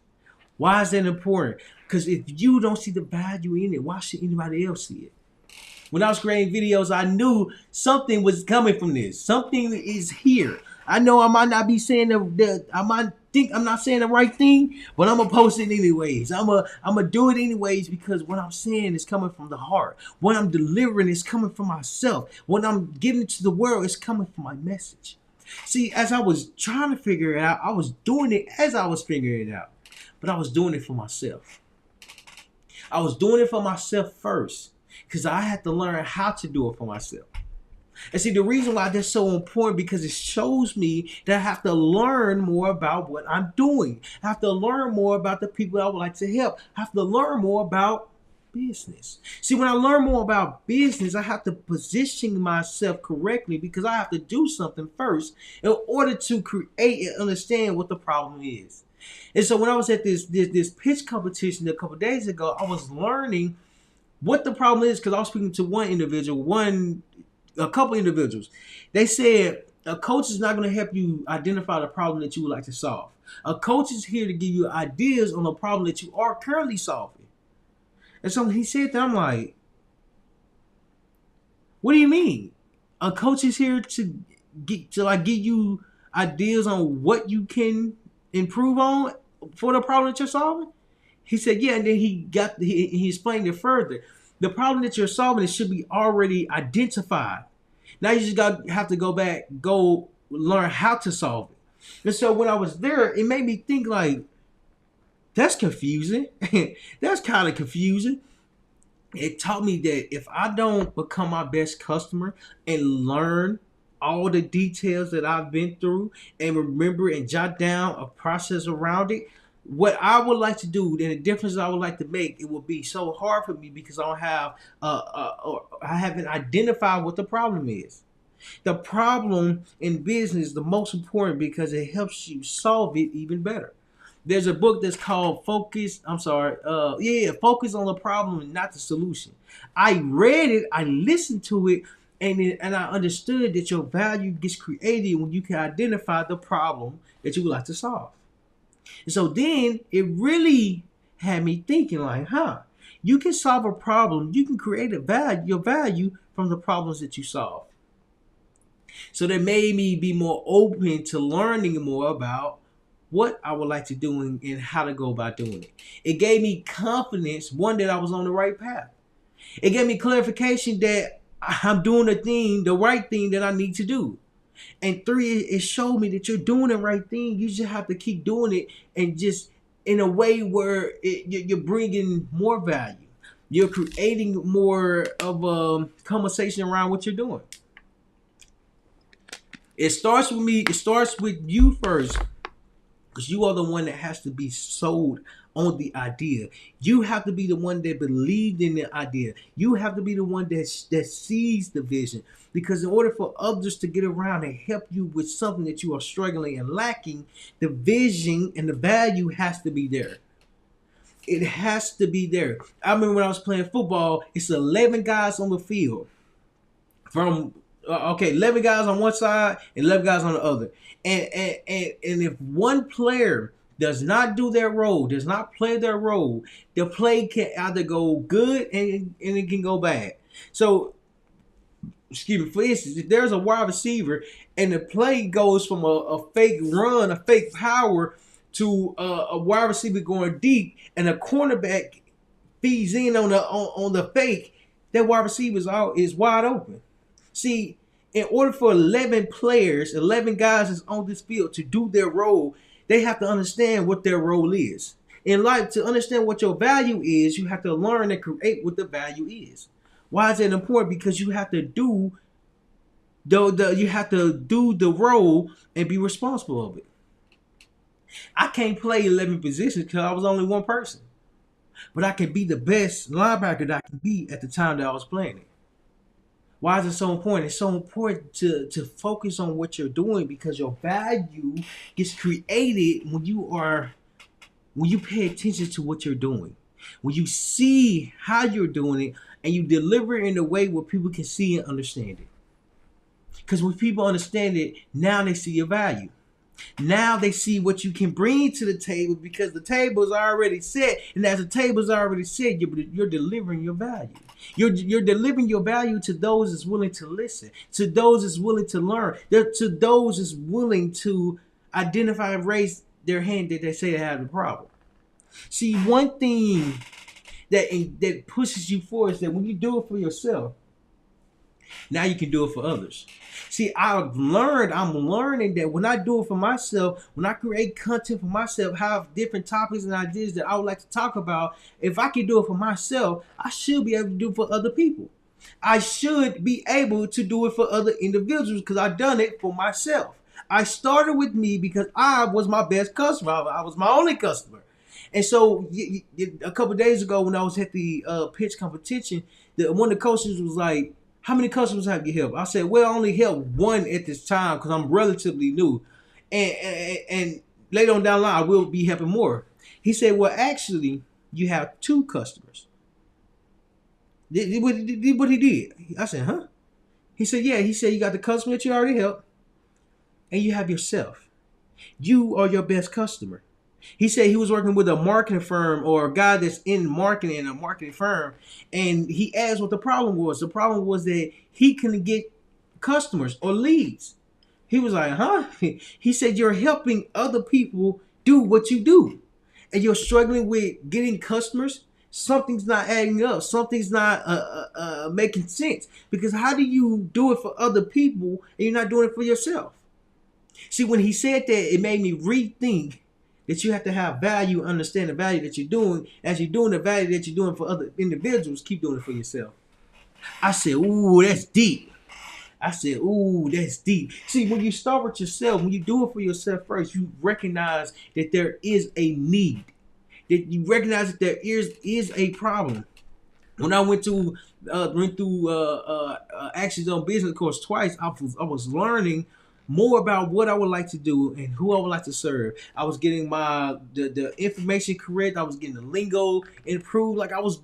Why is that important? Because if you don't see the value in it, why should anybody else see it? When I was creating videos, I knew something was coming from this. Something is here. I know I might not be saying I might think I'm not saying the right thing, but I'm gonna post it anyways. I'm gonna do it anyways because what I'm saying is coming from the heart. What I'm delivering is coming from myself. What I'm giving to the world is coming from my message. See, as I was trying to figure it out, I was doing it as I was figuring it out, but I was doing it for myself. I was doing it for myself first because I had to learn how to do it for myself. And see, the reason why that's so important because it shows me that I have to learn more about what I'm doing. I have to learn more about the people I would like to help. I have to learn more about business. See, when I learn more about business, I have to position myself correctly because I have to do something first in order to create and understand what the problem is. And so when I was at this pitch competition a couple of days ago, I was learning what the problem is because I was speaking to a couple individuals. They said a coach is not going to help you identify the problem that you would like to solve. A coach is here to give you ideas on the problem that you are currently solving. And so when he said that, I'm like, what do you mean? A coach is here to give you ideas on what you can improve on for the problem that you're solving? He said, yeah, and then he explained it further. The problem that you're solving, it should be already identified. Now you just have to go learn how to solve it. And so when I was there, it made me think like, that's confusing. That's kind of confusing. It taught me that if I don't become my best customer and learn all the details that I've been through and remember and jot down a process around it, what I would like to do and the difference I would like to make, it will be so hard for me because I don't have or I haven't identified what the problem is. The problem in business, the most important because it helps you solve it even better. There's a book that's called Focus. Focus on the problem and not the solution. I read it, I listened to it, and I understood that your value gets created when you can identify the problem that you would like to solve. And so then it really had me thinking like, you can solve a problem, you can create your value from the problems that you solve. So that made me be more open to learning more about what I would like to do and how to go about doing it. It gave me confidence, one, that I was on the right path. It gave me clarification that I'm doing the right thing that I need to do. And three, it showed me that you're doing the right thing. You just have to keep doing it and just in a way where you're bringing more value. You're creating more of a conversation around what you're doing. It starts with me. It starts with you first. Because you are the one that has to be sold on the idea. You have to be the one that believed in the idea. You have to be the one that sees the vision. Because in order for others to get around and help you with something that you are struggling and lacking, the vision and the value has to be there. It has to be there. I remember when I was playing football, it's 11 guys on the field. From 11 guys on one side and 11 guys on the other. And if one player does not do their role, does not play their role, the play can either go good and it can go bad. So, excuse me, for instance, if there's a wide receiver and the play goes from a fake run, a fake power to a wide receiver going deep and a cornerback feeds in on the fake, that wide receiver is wide open. See, in order for 11 players, 11 guys that's on this field to do their role, they have to understand what their role is. In life, to understand what your value is, you have to learn and create what the value is. Why is that important? Because you have to do the role and be responsible of it. I can't play 11 positions because I was only one person. But I can be the best linebacker that I can be at the time that I was playing it. Why is it so important? It's so important to focus on what you're doing because your value gets created when you pay attention to what you're doing. When you see how you're doing it and you deliver it in a way where people can see and understand it. Because when people understand it, now they see your value. Now they see what you can bring to the table because the table is already set. And as the table is already set, you're delivering your value. You're delivering your value to those that's willing to listen, to those that's willing to learn, to those that's willing to identify and raise their hand that they say they have the problem. See, one thing that pushes you forward is that when you do it for yourself, now you can do it for others. See, I'm learning that when I do it for myself, when I create content for myself, have different topics and ideas that I would like to talk about, if I can do it for myself, I should be able to do it for other people. I should be able to do it for other individuals because I've done it for myself. I started with me because I was my best customer. I was my only customer. And so a couple of days ago when I was at the pitch competition, one of the coaches was like, how many customers have you helped? I said, well, I only helped one at this time because I'm relatively new. And later on down the line, I will be helping more. He said, well, actually, you have two customers. What he did. I said, huh? He said, yeah. He said, you got the customer that you already helped, and you have yourself. You are your best customer. He said he was working with a marketing firm or a guy that's in marketing in a marketing firm, and he asked what the problem was. The problem was that he couldn't get customers or leads. He was like, huh? He said, you're helping other people do what you do, and you're struggling with getting customers. Something's not adding up. Something's not making sense. Because how do you do it for other people and you're not doing it for yourself? See, when he said that, it made me rethink that you have to have value, understand the value that you're doing. As you're doing the value that you're doing for other individuals, keep doing it for yourself. I said, ooh, that's deep. I said, ooh, that's deep. See, when you start with yourself, when you do it for yourself first, you recognize that there is a need. That you recognize that there is a problem. When I went through Actions on Business course twice, I was learning more about what I would like to do and who I would like to serve. I was getting the information correct. I was getting the lingo improved. Like I was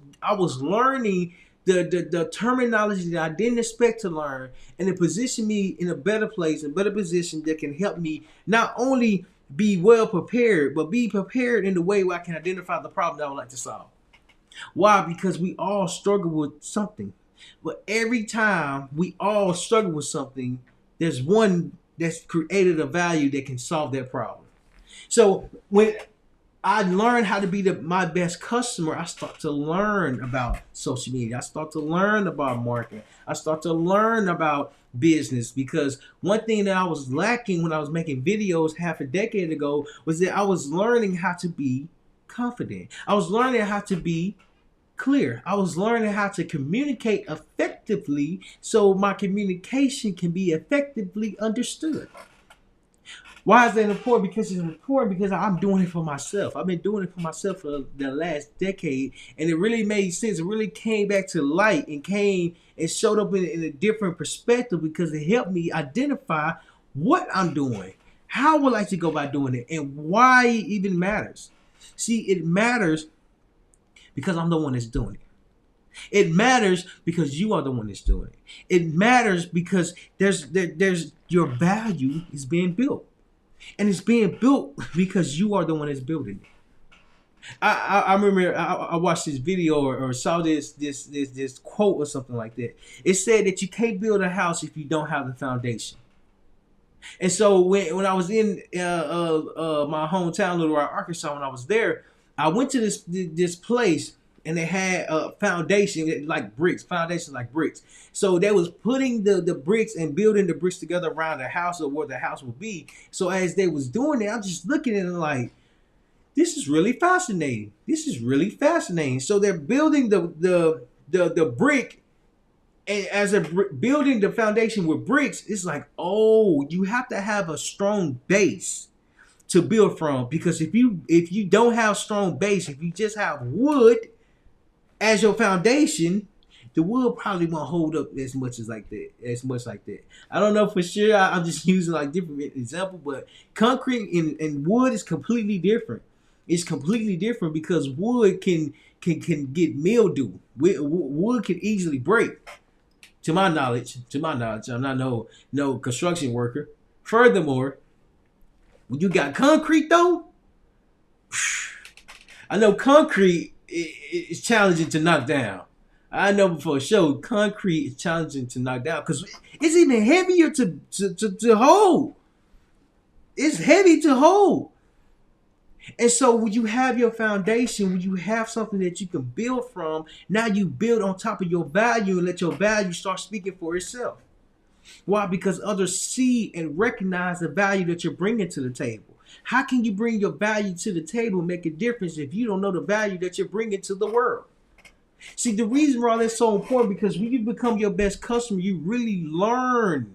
learning the terminology that I didn't expect to learn, and it positioned me in a better place, a better position that can help me not only be well prepared, but be prepared in the way where I can identify the problem that I would like to solve. Why? Because we all struggle with something. But every time we all struggle with something, there's one that's created a value that can solve that problem. So when I learned how to be my best customer, I start to learn about social media. I start to learn about marketing. I start to learn about business, because one thing that I was lacking when I was making videos half a decade ago was that I was learning how to be confident. I was learning how to be clear. I was learning how to communicate effectively so my communication can be effectively understood. Why is that important? Because it's important because I'm doing it for myself. I've been doing it for myself for the last decade, and it really made sense. It really came back to light and came and showed up in a different perspective, because it helped me identify what I'm doing, how I would like to go about doing it, and why it even matters. See, it matters because I'm the one that's doing it. It matters because you are the one that's doing it. It matters because there's your value is being built. And it's being built because you are the one that's building it. I remember I watched this video or saw this quote or something like that. It said that you can't build a house if you don't have the foundation. And so when I was in my hometown, Little Rock, Arkansas, when I was there, I went to this place, and they had a foundation like bricks, foundation like bricks. So they was putting the bricks and building the bricks together around the house or where the house would be. So as they was doing it, I'm just looking at it like, this is really fascinating. This is really fascinating. So they're building the brick, and as a building the foundation with bricks, it's like, oh, you have to have a strong base to build from, because if you don't have strong base, if you just have wood as your foundation, the wood probably won't hold up as much like that. I don't know for sure. I'm just using like different example, but concrete and wood is completely different. It's completely different because wood can get mildew. Wood can easily break. To my knowledge, I'm not no construction worker. Furthermore, when you got concrete though, I know concrete is challenging to knock down. I know for sure concrete is challenging to knock down because it's even heavier to hold. It's heavy to hold. And so when you have your foundation, when you have something that you can build from, now you build on top of your value and let your value start speaking for itself. Why? Because others see and recognize the value that you're bringing to the table. How can you bring your value to the table and make a difference if you don't know the value that you're bringing to the world? See, the reason why that's so important, because when you become your best customer, you really learn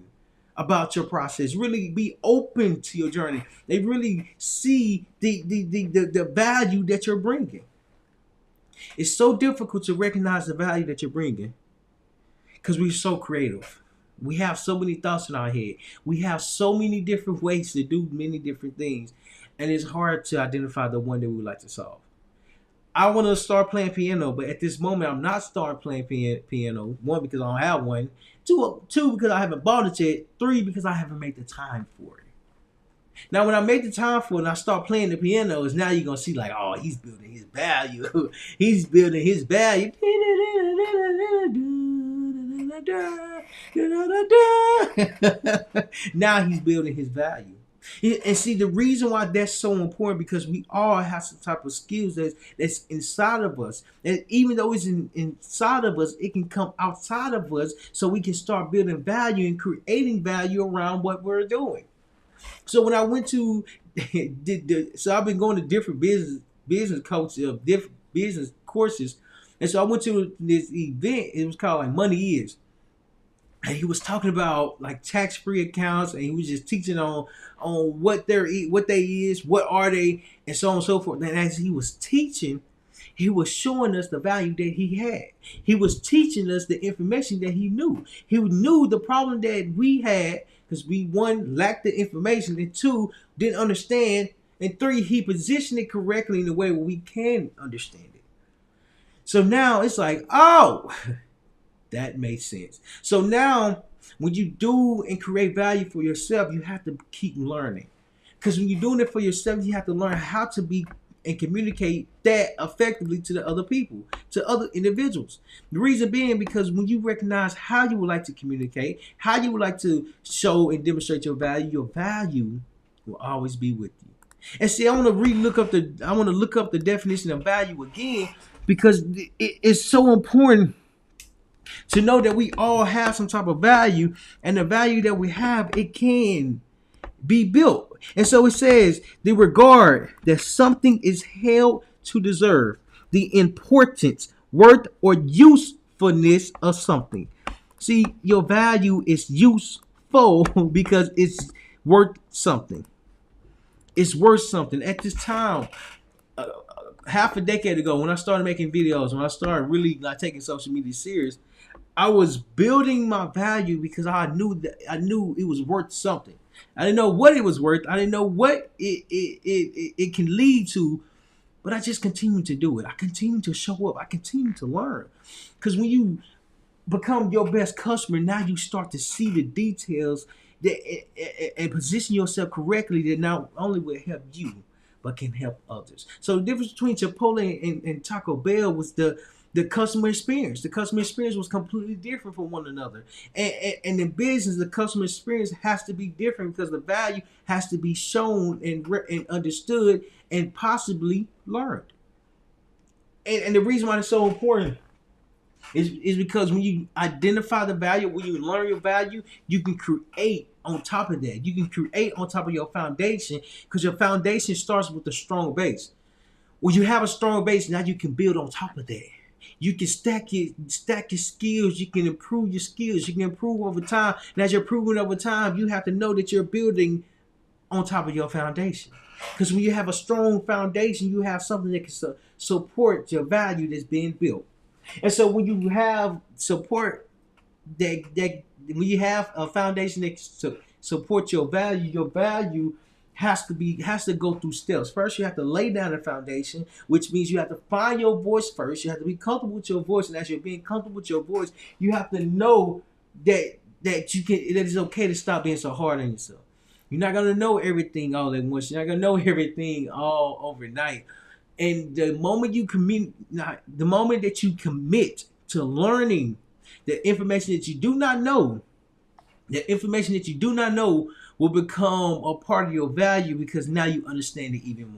about your process, really be open to your journey. They really see the value that you're bringing. It's so difficult to recognize the value that you're bringing because we're so creative. We have so many thoughts in our head. We have so many different ways to do many different things, and it's hard to identify the one that we would like to solve. I want to start playing piano, but at this moment, I'm not starting playing piano. One, because I don't have one. Two, because I haven't bought it yet. Three, because I haven't made the time for it. Now, when I make the time for it and I start playing the pianos, now you're gonna see like, oh, he's building his value. He's building his value. Now he's building his value. And see, the reason why that's so important, because we all have some type of skills that's inside of us. And even though it's inside of us, it can come outside of us, so we can start building value and creating value around what we're doing. So when I went to so I've been going to different business coaches of different business courses, and so I went to this event. It was called like Money Is, and he was talking about like tax free accounts, and he was just teaching on what they is, what are they, and so on and so forth. And as he was teaching, he was showing us the value that he had. He was teaching us the information that he knew. He knew the problem that we had, because we, one, lacked the information, and two, didn't understand, and three, he positioned it correctly in a way where we can understand it. So now it's like, oh, that makes sense. So now when you do and create value for yourself, you have to keep learning. Because when you're doing it for yourself, you have to learn how to be and communicate that effectively to the other people, to other individuals. The reason being, because when you recognize how you would like to communicate, how you would like to show and demonstrate your value will always be with you. And see, I want to look up the definition of value again, because it's so important to know that we all have some type of value, and the value that we have, it can be built. And so it says the regard that something is held to deserve, the importance, worth, or usefulness of something. See, your value is useful because it's worth something. It's worth something. At this time, half a decade ago, when I started making videos, when I started really not taking social media serious, I was building my value because I knew it was worth something. I didn't know what it was worth. I didn't know what it can lead to, but I just continued to do it. I continued to show up. I continued to learn. Because when you become your best customer, now you start to see the details and position yourself correctly that not only will help you, but can help others. So the difference between Chipotle and Taco Bell was the customer experience. The customer experience was completely different from one another. And in business, the customer experience has to be different because the value has to be shown and understood and possibly learned. And the reason why it's so important is because when you identify the value, when you learn your value, you can create on top of that. You can create on top of your foundation, because your foundation starts with a strong base. When you have a strong base, now you can build on top of that. You can stack your skills. You can improve your skills. You can improve over time. And as you're improving over time, you have to know that you're building on top of your foundation. Because when you have a strong foundation, you have something that can support your value that's being built. And so when you have support that when you have a foundation that supports your value has to go through steps. First, you have to lay down a foundation, which means you have to find your voice first. You have to be comfortable with your voice, and as you're being comfortable with your voice, you have to know that it's okay to stop being so hard on yourself. You're not gonna know everything all at once. You're not gonna know everything all overnight. And the moment that you commit to learning the information that you do not know, will become a part of your value, because now you understand it even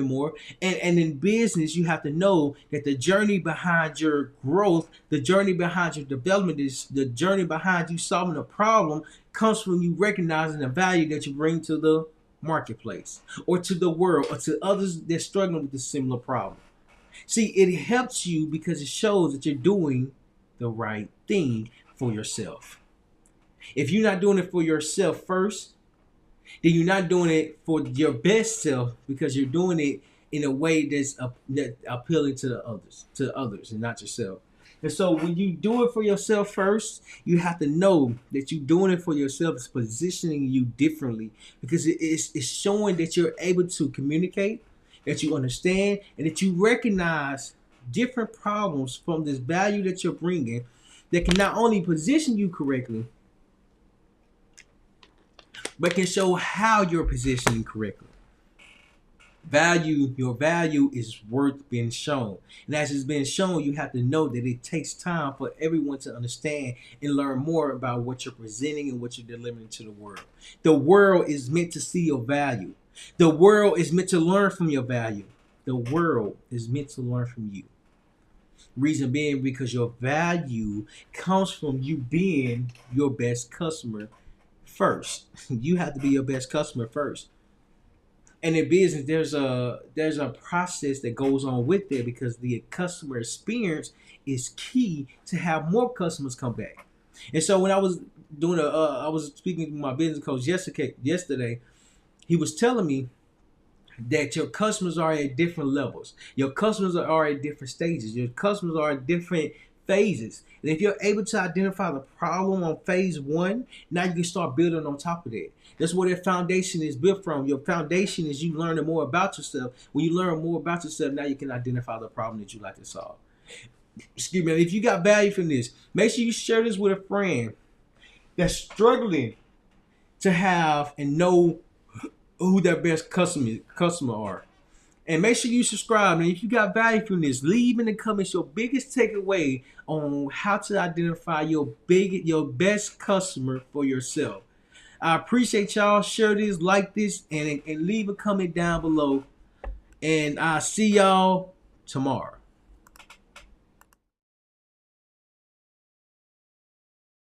more. And in business, you have to know that the journey behind your growth, the journey behind your development, is the journey behind you solving a problem, comes from you recognizing the value that you bring to the marketplace, or to the world, or to others that are struggling with a similar problem. See, it helps you because it shows that you're doing the right thing for yourself. If you're not doing it for yourself first, then you're not doing it for your best self, because you're doing it in a way that's appealing to others, and not yourself. And so when you do it for yourself first, you have to know that you doing it for yourself is positioning you differently, because it's showing that you're able to communicate, that you understand, and that you recognize different problems from this value that you're bringing, that can not only position you correctly, but can show how you're positioning correctly. Your value is worth being shown. And as it's been shown, you have to know that it takes time for everyone to understand and learn more about what you're presenting and what you're delivering to the world. The world is meant to see your value. The world is meant to learn from your value. The world is meant to learn from you. Reason being because your value comes from you being your best customer first. You have to be your best customer first. And in business, there's a process that goes on with it because the customer experience is key to have more customers come back. And so when I was I was speaking to my business coach yesterday, he was telling me that your customers are at different levels. Your customers are at different stages. Your customers are at different phases. And if you're able to identify the problem on phase one, now you can start building on top of that. That's where that foundation is built from. Your foundation is you learning more about yourself. When you learn more about yourself, now you can identify the problem that you like to solve. Excuse me. If you got value from this, make sure you share this with a friend that's struggling to have and know who their best customer are. And make sure you subscribe. And if you got value from this, leave in the comments your biggest takeaway on how to identify your best customer for yourself. I appreciate y'all. Share this, like this, and leave a comment down below. And I'll see y'all tomorrow.